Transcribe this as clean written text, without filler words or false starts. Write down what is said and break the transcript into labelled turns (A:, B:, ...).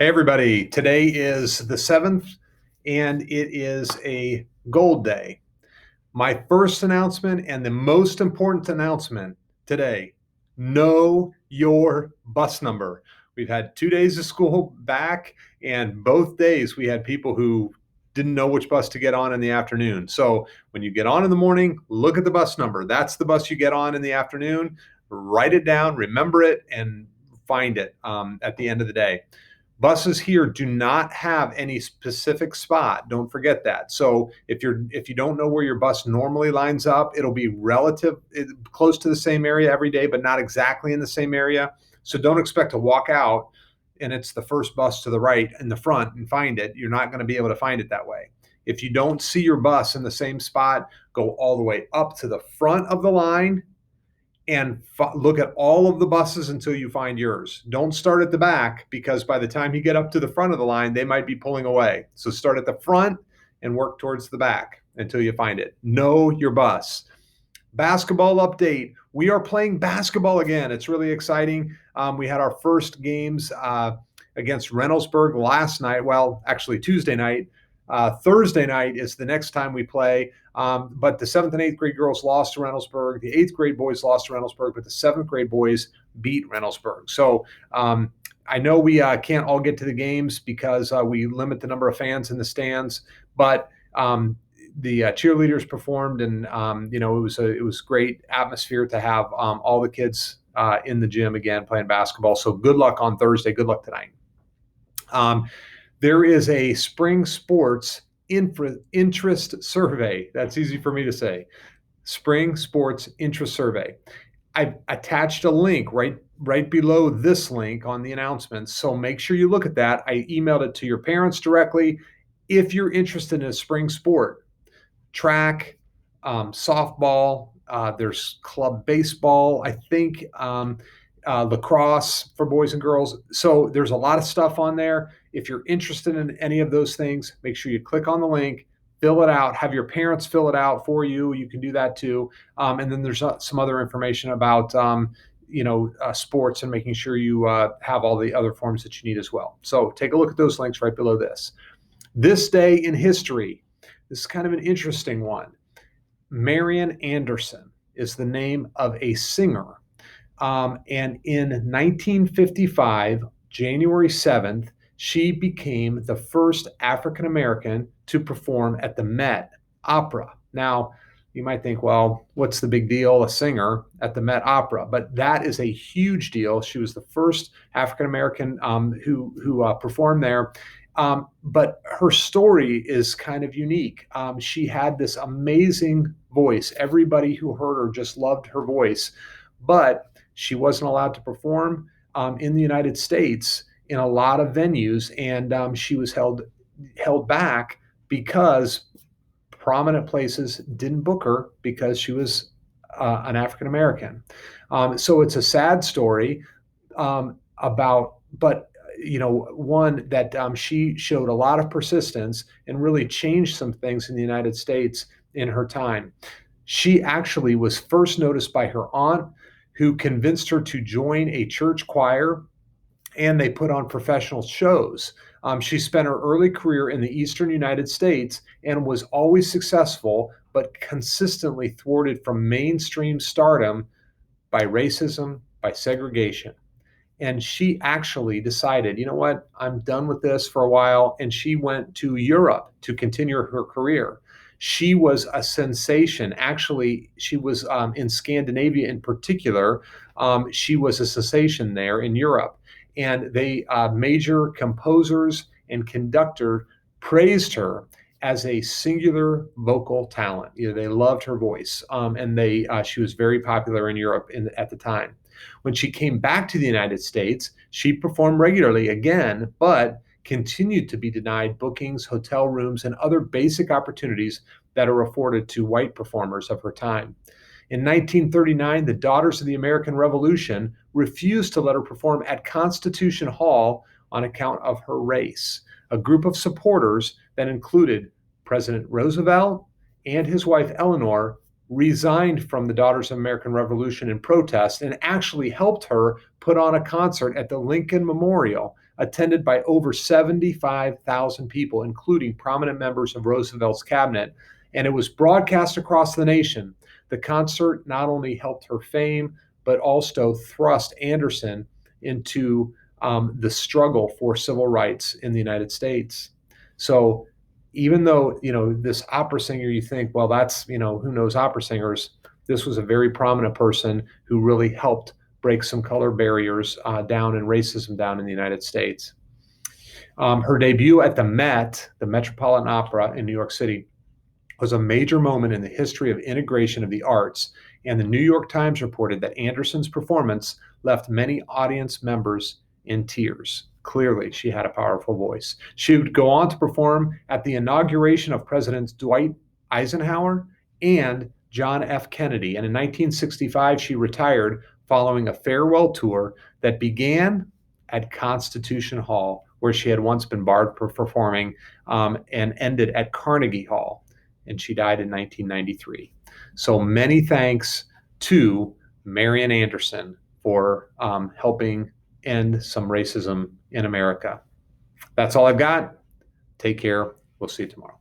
A: Hey, everybody. Today is the 7th, and it is a gold day. My first announcement and the most important announcement today: know your bus number. We've had 2 days of school back, and both days we had people who didn't know which bus to get on in the afternoon. So when you get on in the morning, look at the bus number. That's the bus you get on in the afternoon. Write it down, remember it, and find it at the end of the day. Buses here do not have any specific spot. Don't forget that. So if you don't know where your bus normally lines up, it'll be close to the same area every day, but not exactly in the same area. So don't expect to walk out and it's the first bus to the right in the front and find it. You're not going to be able to find it that way. If you don't see your bus in the same spot, go all the way up to the front of the line and look at all of the buses until you find yours. Don't start at the back, because by the time you get up to the front of the line, they might be pulling away. So start at the front and work towards the back until you find it. Know your bus. Basketball update. We are playing basketball again. It's really exciting. We had our first games against Reynoldsburg last night. Well, actually Tuesday night. Thursday night is the next time we play. But the 7th and 8th grade girls lost to Reynoldsburg. The 8th grade boys lost to Reynoldsburg, but the 7th grade boys beat Reynoldsburg. So I know we can't all get to the games because we limit the number of fans in the stands, but the cheerleaders performed, and it was great atmosphere to have all the kids in the gym again playing basketball. So good luck on Thursday. Good luck tonight. There is a spring sports interest survey. That's easy for me to say. Spring sports interest survey. I've attached a link right below this link on the announcements. So make sure you look at that. I emailed it to your parents directly. If you're interested in a spring sport, track, softball, there's club baseball, I think, lacrosse for boys and girls. So there's a lot of stuff on there. If you're interested in any of those things, make sure you click on the link, fill it out, have your parents fill it out for you. You can do that too. And then there's some other information about sports, and making sure you have all the other forms that you need as well. So take a look at those links right below this. This day in history. This is kind of an interesting one. Marian Anderson is the name of a singer. And in 1955, January 7th, she became the first African American to perform at the Met Opera. Now, you might think, well, what's the big deal? A singer at the Met Opera. But that is a huge deal. She was the first African American who performed there. But her story is kind of unique. She had this amazing voice. Everybody who heard her just loved her voice. But she wasn't allowed to perform in the United States in a lot of venues, and she was held back because prominent places didn't book her because she was an African American. So it's a sad story but one that she showed a lot of persistence and really changed some things in the United States in her time. She actually was first noticed by her aunt, who convinced her to join a church choir, and they put on professional shows. She spent her early career in the eastern United States and was always successful, but consistently thwarted from mainstream stardom by racism, by segregation. And she actually decided, you know what, I'm done with this for a while. And she went to Europe to continue her career. She was a sensation. Actually, she was in Scandinavia in particular. She was a sensation there in Europe. And they major composers and conductor praised her as a singular vocal talent. They loved her voice, and she was very popular in Europe at the time. When she came back to the United States, she performed regularly again, but continued to be denied bookings, hotel rooms, and other basic opportunities that are afforded to white performers of her time. In 1939, the Daughters of the American Revolution refused to let her perform at Constitution Hall on account of her race. A group of supporters that included President Roosevelt and his wife Eleanor resigned from the Daughters of the American Revolution in protest, and actually helped her put on a concert at the Lincoln Memorial attended by over 75,000 people, including prominent members of Roosevelt's cabinet, and it was broadcast across the nation. The concert not only helped her fame, but also thrust Anderson into the struggle for civil rights in the United States. So even though, this opera singer, you think, well, that's, who knows opera singers? This was a very prominent person who really helped break some color barriers down and racism down in the United States. Her debut at the Met, the Metropolitan Opera in New York City, was a major moment in the history of integration of the arts, and the New York Times reported that Anderson's performance left many audience members in tears. Clearly, she had a powerful voice. She would go on to perform at the inauguration of Presidents Dwight Eisenhower and John F. Kennedy, and in 1965, she retired following a farewell tour that began at Constitution Hall, where she had once been barred for performing, and ended at Carnegie Hall, and she died in 1993. So many thanks to Marian Anderson for helping end some racism in America. That's all I've got. Take care. We'll see you tomorrow.